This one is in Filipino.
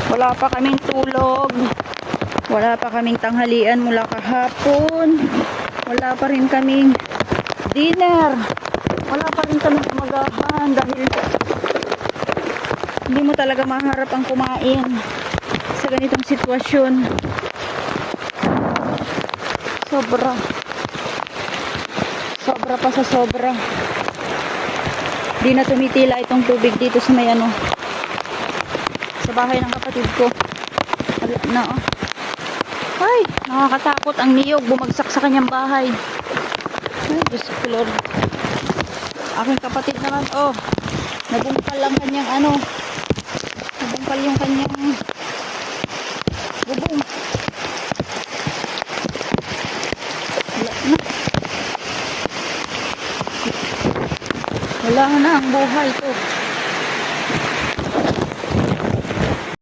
Wala pa kaming tulog. Wala pa kaming tanghalian mula kahapon. Wala pa rin kaming dinner. Wala pa rin kaming umagahan dahil hindi mo talaga maharap ang kumain sa ganitong sitwasyon. Sobra. Sobra pa sa sobra. Di na tumitila itong tubig dito sa may sa bahay ng kapatid ko. Wala na Ay, nakakatakot ang niyog bumagsak sa kanyang bahay. Ay, Diyos ko Lord. Aking kapatid naman, nabungkal ang kanyang nabungkal yung kanyang bubong. Wala na ang buhay ko.